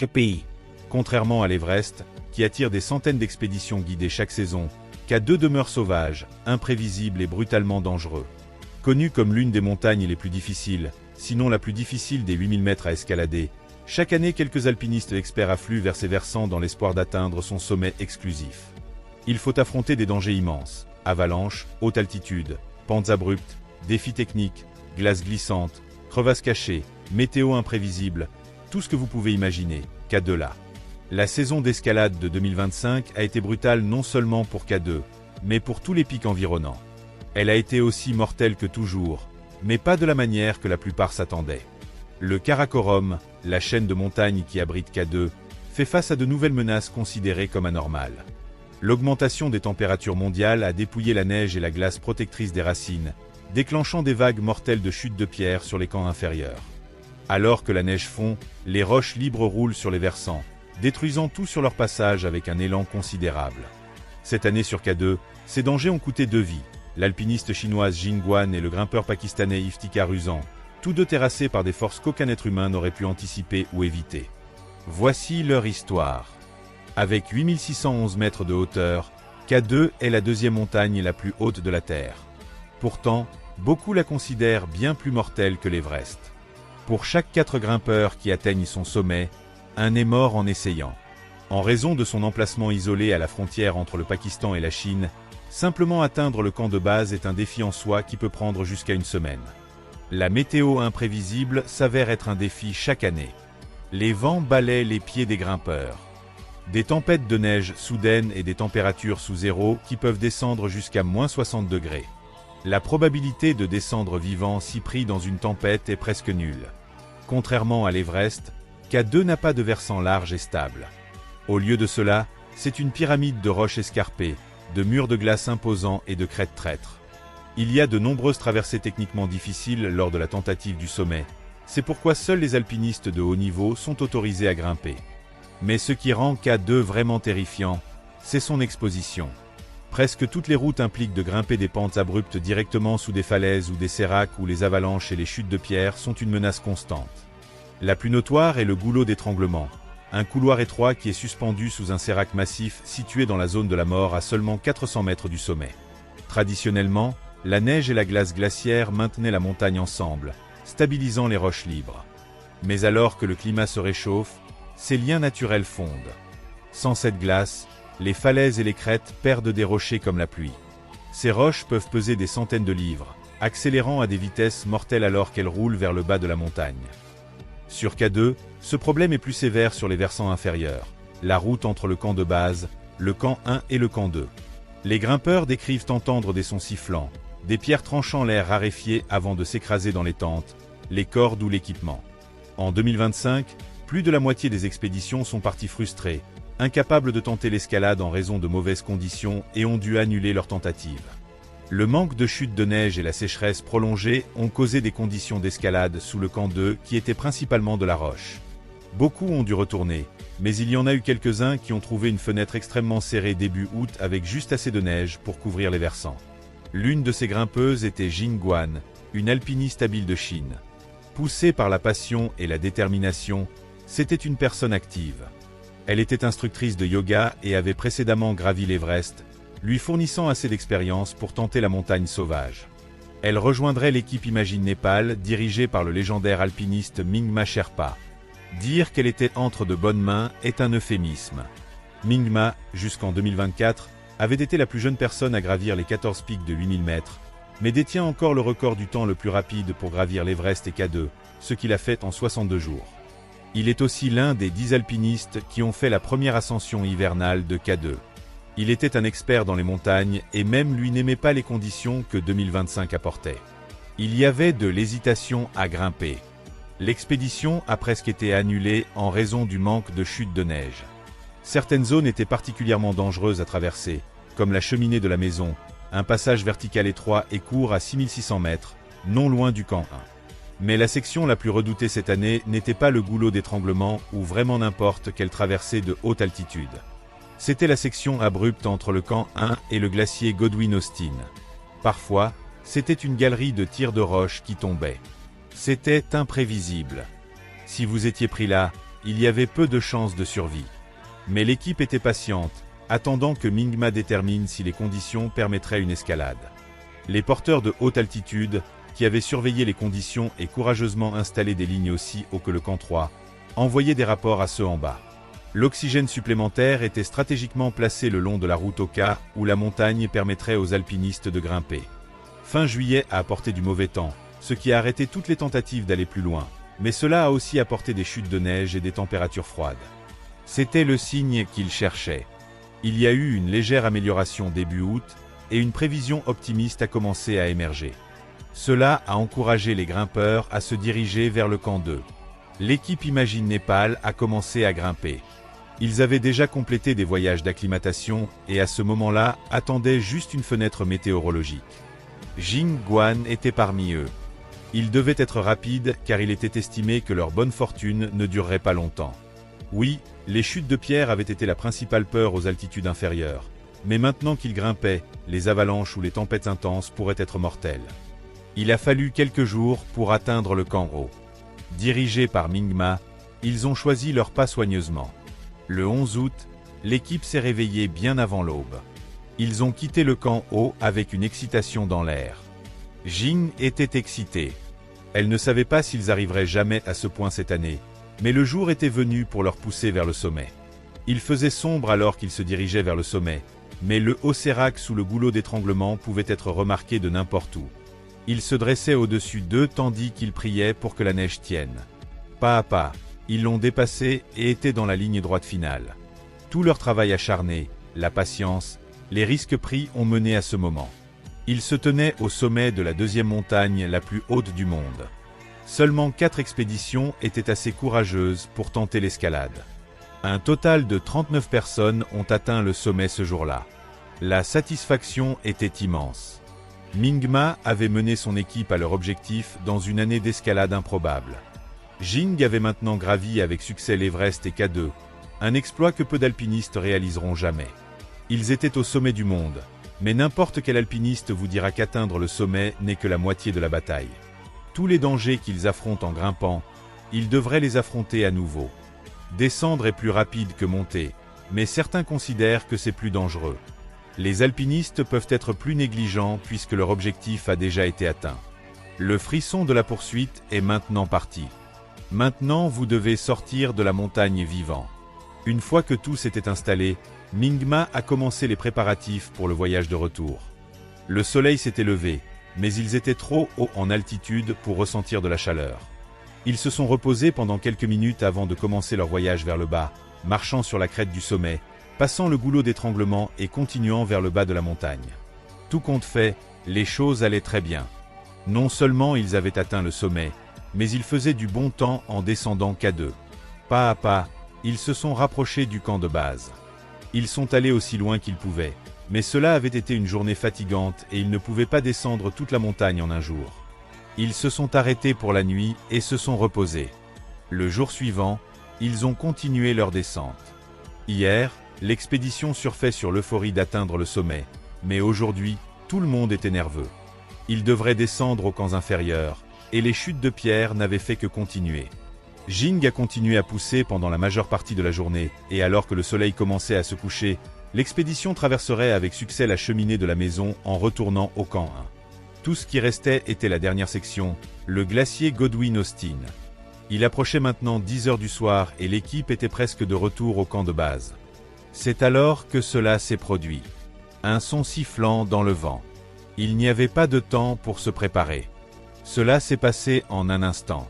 chaque pays. Contrairement à l'Everest, qui attire des centaines d'expéditions guidées chaque saison, K2 demeure sauvage, imprévisible et brutalement dangereux. Connu comme l'une des montagnes les plus difficiles, sinon la plus difficile des 8000 mètres à escalader, chaque année quelques alpinistes experts affluent vers ses versants dans l'espoir d'atteindre son sommet exclusif. Il faut affronter des dangers immenses, avalanches, haute altitude, pentes abruptes, défis techniques, glaces glissantes, crevasses cachées, météo imprévisible, tout ce que vous pouvez imaginer, K2 là. La saison d'escalade de 2025 a été brutale non seulement pour K2, mais pour tous les pics environnants. Elle a été aussi mortelle que toujours, mais pas de la manière que la plupart s'attendaient. Le Karakorum, la chaîne de montagnes qui abrite K2, fait face à de nouvelles menaces considérées comme anormales. L'augmentation des températures mondiales a dépouillé la neige et la glace protectrice des racines, déclenchant des vagues mortelles de chutes de pierre sur les camps inférieurs. Alors que la neige fond, les roches libres roulent sur les versants, détruisant tout sur leur passage avec un élan considérable. Cette année sur K2, ces dangers ont coûté 2 vies, l'alpiniste chinoise Jing Guan et le grimpeur pakistanais Iftikhar Uzan, tous deux terrassés par des forces qu'aucun être humain n'aurait pu anticiper ou éviter. Voici leur histoire. Avec 8611 mètres de hauteur, K2 est la deuxième montagne la plus haute de la Terre. Pourtant, beaucoup la considèrent bien plus mortelle que l'Everest. Pour chaque 4 grimpeurs qui atteignent son sommet, un est mort en essayant. En raison de son emplacement isolé à la frontière entre le Pakistan et la Chine, simplement atteindre le camp de base est un défi en soi qui peut prendre jusqu'à une semaine. La météo imprévisible s'avère être un défi chaque année. Les vents balaient les pieds des grimpeurs. Des tempêtes de neige soudaines et des températures sous zéro qui peuvent descendre jusqu'à moins 60 degrés. La probabilité de descendre vivant si pris dans une tempête est presque nulle. Contrairement à l'Everest, K2 n'a pas de versant large et stable. Au lieu de cela, c'est une pyramide de roches escarpées, de murs de glace imposants et de crêtes traîtres. Il y a de nombreuses traversées techniquement difficiles lors de la tentative du sommet. C'est pourquoi seuls les alpinistes de haut niveau sont autorisés à grimper. Mais ce qui rend K2 vraiment terrifiant, c'est son exposition. Presque toutes les routes impliquent de grimper des pentes abruptes directement sous des falaises ou des séracs où les avalanches et les chutes de pierre sont une menace constante. La plus notoire est le goulot d'étranglement, un couloir étroit qui est suspendu sous un sérac massif situé dans la zone de la mort à seulement 400 mètres du sommet. Traditionnellement, la neige et la glace glaciaire maintenaient la montagne ensemble, stabilisant les roches libres. Mais alors que le climat se réchauffe, ces liens naturels fondent. Sans cette glace, les falaises et les crêtes perdent des rochers comme la pluie. Ces roches peuvent peser des centaines de livres, accélérant à des vitesses mortelles alors qu'elles roulent vers le bas de la montagne. Sur K2, ce problème est plus sévère sur les versants inférieurs, la route entre le camp de base, le camp 1 et le camp 2. Les grimpeurs décrivent entendre des sons sifflants, des pierres tranchant l'air raréfié avant de s'écraser dans les tentes, les cordes ou l'équipement. En 2025, plus de la moitié des expéditions sont parties frustrées, incapables de tenter l'escalade en raison de mauvaises conditions et ont dû annuler leur tentative. Le manque de chute de neige et la sécheresse prolongée ont causé des conditions d'escalade sous le camp 2 qui étaient principalement de la roche. Beaucoup ont dû retourner, mais il y en a eu quelques-uns qui ont trouvé une fenêtre extrêmement serrée début août avec juste assez de neige pour couvrir les versants. L'une de ces grimpeuses était Jing Guan, une alpiniste habile de Chine. Poussée par la passion et la détermination, c'était une personne active. Elle était instructrice de yoga et avait précédemment gravi l'Everest, lui fournissant assez d'expérience pour tenter la montagne sauvage. Elle rejoindrait l'équipe Imagine Népal dirigée par le légendaire alpiniste Mingma Sherpa. Dire qu'elle était entre de bonnes mains est un euphémisme. Mingma, jusqu'en 2024, avait été la plus jeune personne à gravir les 14 pics de 8000 mètres, mais détient encore le record du temps le plus rapide pour gravir l'Everest et K2, ce qu'il a fait en 62 jours. Il est aussi l'un des 10 alpinistes qui ont fait la première ascension hivernale de K2. Il était un expert dans les montagnes et même lui n'aimait pas les conditions que 2025 apportait. Il y avait de l'hésitation à grimper. L'expédition a presque été annulée en raison du manque de chute de neige. Certaines zones étaient particulièrement dangereuses à traverser, comme la cheminée de la maison, un passage vertical étroit et court à 6600 mètres, non loin du camp 1. Mais la section la plus redoutée cette année n'était pas le goulot d'étranglement ou vraiment n'importe quelle traversée de haute altitude. C'était la section abrupte entre le camp 1 et le glacier Godwin-Austen. Parfois, c'était une galerie de tirs de roches qui tombaient. C'était imprévisible. Si vous étiez pris là, il y avait peu de chances de survie. Mais l'équipe était patiente, attendant que Mingma détermine si les conditions permettraient une escalade. Les porteurs de haute altitude, qui avaient surveillé les conditions et courageusement installé des lignes aussi haut que le camp 3, envoyaient des rapports à ceux en bas. L'oxygène supplémentaire était stratégiquement placé le long de la route Oka, où la montagne permettrait aux alpinistes de grimper. Fin juillet a apporté du mauvais temps, ce qui a arrêté toutes les tentatives d'aller plus loin, mais cela a aussi apporté des chutes de neige et des températures froides. C'était le signe qu'ils cherchaient. Il y a eu une légère amélioration début août, et une prévision optimiste a commencé à émerger. Cela a encouragé les grimpeurs à se diriger vers le camp 2. L'équipe Imagine Népal a commencé à grimper. Ils avaient déjà complété des voyages d'acclimatation et à ce moment-là attendaient juste une fenêtre météorologique. Jing Guan était parmi eux. Ils devaient être rapides car il était estimé que leur bonne fortune ne durerait pas longtemps. Oui, les chutes de pierre avaient été la principale peur aux altitudes inférieures. Mais maintenant qu'ils grimpaient, les avalanches ou les tempêtes intenses pourraient être mortelles. Il a fallu quelques jours pour atteindre le camp haut. Dirigés par Mingma, ils ont choisi leur pas soigneusement. Le 11 août, l'équipe s'est réveillée bien avant l'aube. Ils ont quitté le camp haut avec une excitation dans l'air. Jing était excitée. Elle ne savait pas s'ils arriveraient jamais à ce point cette année, mais le jour était venu pour leur pousser vers le sommet. Il faisait sombre alors qu'ils se dirigeaient vers le sommet, mais le haut sérac sous le goulot d'étranglement pouvait être remarqué de n'importe où. Ils se dressaient au-dessus d'eux tandis qu'ils priaient pour que la neige tienne. Pas à pas, ils l'ont dépassé et étaient dans la ligne droite finale. Tout leur travail acharné, la patience, les risques pris ont mené à ce moment. Ils se tenaient au sommet de la deuxième montagne la plus haute du monde. Seulement 4 expéditions étaient assez courageuses pour tenter l'escalade. Un total de 39 personnes ont atteint le sommet ce jour-là. La satisfaction était immense. Mingma avait mené son équipe à leur objectif dans une année d'escalade improbable. Jing avait maintenant gravi avec succès l'Everest et K2, un exploit que peu d'alpinistes réaliseront jamais. Ils étaient au sommet du monde, mais n'importe quel alpiniste vous dira qu'atteindre le sommet n'est que la moitié de la bataille. Tous les dangers qu'ils affrontent en grimpant, ils devraient les affronter à nouveau. Descendre est plus rapide que monter, mais certains considèrent que c'est plus dangereux. Les alpinistes peuvent être plus négligents puisque leur objectif a déjà été atteint. Le frisson de la poursuite est maintenant parti. Maintenant vous devez sortir de la montagne vivant. Une fois que tout s'était installé, Mingma a commencé les préparatifs pour le voyage de retour. Le soleil s'était levé, mais ils étaient trop haut en altitude pour ressentir de la chaleur. Ils se sont reposés pendant quelques minutes avant de commencer leur voyage vers le bas, marchant sur la crête du sommet, passant le goulot d'étranglement et continuant vers le bas de la montagne. Tout compte fait, les choses allaient très bien. Non seulement ils avaient atteint le sommet, mais ils faisaient du bon temps en descendant K2. Pas à pas, ils se sont rapprochés du camp de base. Ils sont allés aussi loin qu'ils pouvaient, mais cela avait été une journée fatigante et ils ne pouvaient pas descendre toute la montagne en un jour. Ils se sont arrêtés pour la nuit et se sont reposés. Le jour suivant, ils ont continué leur descente. Hier, l'expédition surfait sur l'euphorie d'atteindre le sommet, mais aujourd'hui, tout le monde était nerveux. Ils devraient descendre aux camps inférieurs, et les chutes de pierre n'avaient fait que continuer. Jing a continué à pousser pendant la majeure partie de la journée, et alors que le soleil commençait à se coucher, l'expédition traverserait avec succès la cheminée de la maison en retournant au camp 1. Tout ce qui restait était la dernière section, le glacier Godwin-Austen. Il approchait maintenant 10 heures du soir et l'équipe était presque de retour au camp de base. C'est alors que cela s'est produit. Un son sifflant dans le vent. Il n'y avait pas de temps pour se préparer. Cela s'est passé en un instant.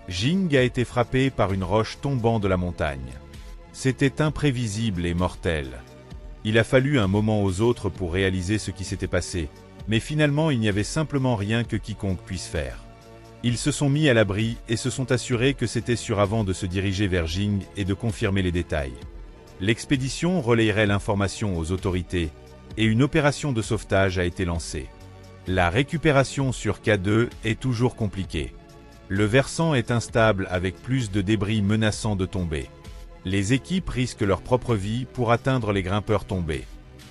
Jing a été frappé par une roche tombant de la montagne. C'était imprévisible et mortel. Il a fallu un moment aux autres pour réaliser ce qui s'était passé, mais finalement il n'y avait simplement rien que quiconque puisse faire. Ils se sont mis à l'abri et se sont assurés que c'était sûr avant de se diriger vers Jing et de confirmer les détails. L'expédition relayerait l'information aux autorités et une opération de sauvetage a été lancée. La récupération sur K2 est toujours compliquée. Le versant est instable avec plus de débris menaçant de tomber. Les équipes risquent leur propre vie pour atteindre les grimpeurs tombés.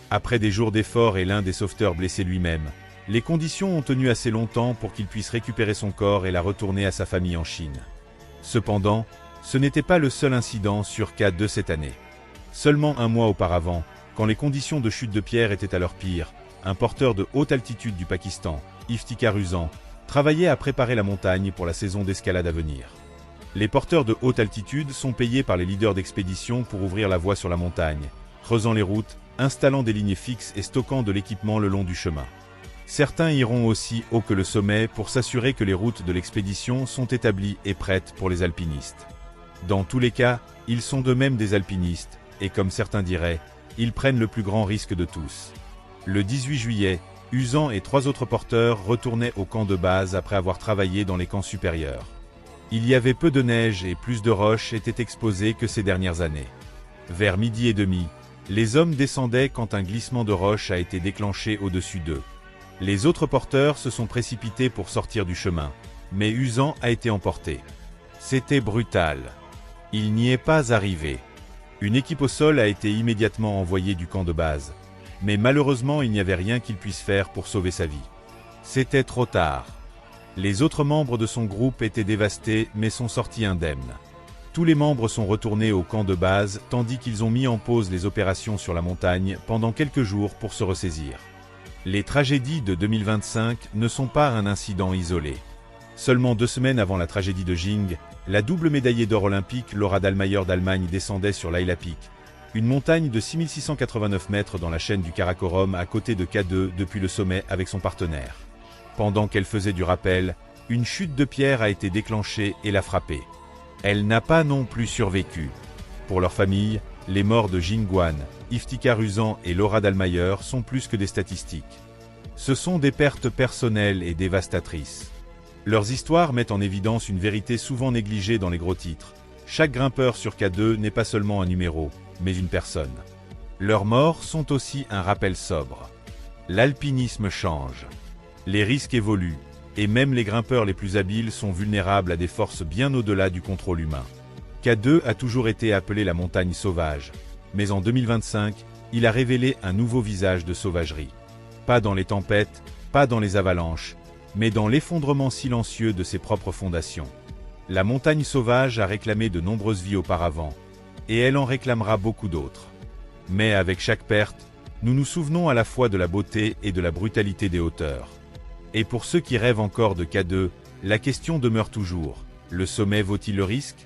Après des jours d'efforts et l'un des sauveteurs blessé lui-même, les conditions ont tenu assez longtemps pour qu'il puisse récupérer son corps et la retourner à sa famille en Chine. Cependant, Ce n'était pas le seul incident sur K2 cette année. Seulement un mois auparavant, quand les conditions de chute de pierre étaient à leur pire, un porteur de haute altitude du Pakistan, Iftikhar Uzan, travaillait à préparer la montagne pour la saison d'escalade à venir. Les porteurs de haute altitude sont payés par les leaders d'expédition pour ouvrir la voie sur la montagne, creusant les routes, installant des lignes fixes et stockant de l'équipement le long du chemin. Certains iront aussi haut que le sommet pour s'assurer que les routes de l'expédition sont établies et prêtes pour les alpinistes. Dans tous les cas, ils sont d'eux-mêmes des alpinistes, et comme certains diraient, ils prennent le plus grand risque de tous. Le 18 juillet, Uzan et 3 autres porteurs retournaient au camp de base après avoir travaillé dans les camps supérieurs. Il y avait peu de neige et plus de roches étaient exposées que ces dernières années. Vers midi et demi, les hommes descendaient quand un glissement de roche a été déclenché au-dessus d'eux. Les autres porteurs se sont précipités pour sortir du chemin, mais Uzan a été emporté. C'était brutal. Il n'y est pas arrivé. Une équipe au sol a été immédiatement envoyée du camp de base, mais malheureusement il n'y avait rien qu'il puisse faire pour sauver sa vie. C'était trop tard. Les autres membres de son groupe étaient dévastés mais sont sortis indemnes. Tous les membres sont retournés au camp de base tandis qu'ils ont mis en pause les opérations sur la montagne pendant quelques jours pour se ressaisir. Les tragédies de 2025 ne sont pas un incident isolé. Seulement 2 semaines avant la tragédie de Jing, la double médaillée d'or olympique Laura Dahlmeier d'Allemagne descendait sur l'Ayla Peak, une montagne de 6689 mètres dans la chaîne du Karakorum à côté de K2 depuis le sommet avec son partenaire. Pendant qu'elle faisait du rappel, une chute de pierre a été déclenchée et l'a frappée. Elle n'a pas non plus survécu. Pour leur famille, les morts de Jing Guan, Iftikhar Uzan et Laura Dahlmeier sont plus que des statistiques. Ce sont des pertes personnelles et dévastatrices. Leurs histoires mettent en évidence une vérité souvent négligée dans les gros titres. Chaque grimpeur sur K2 n'est pas seulement un numéro, mais une personne. Leurs morts sont aussi un rappel sobre. L'alpinisme change. Les risques évoluent, et même les grimpeurs les plus habiles sont vulnérables à des forces bien au-delà du contrôle humain. K2 a toujours été appelé la montagne sauvage, mais en 2025, il a révélé un nouveau visage de sauvagerie. Pas dans les tempêtes, pas dans les avalanches, mais dans l'effondrement silencieux de ses propres fondations. La montagne sauvage a réclamé de nombreuses vies auparavant, et elle en réclamera beaucoup d'autres. Mais avec chaque perte, nous nous souvenons à la fois de la beauté et de la brutalité des hauteurs. Et pour ceux qui rêvent encore de K2, la question demeure toujours, le sommet vaut-il le risque ?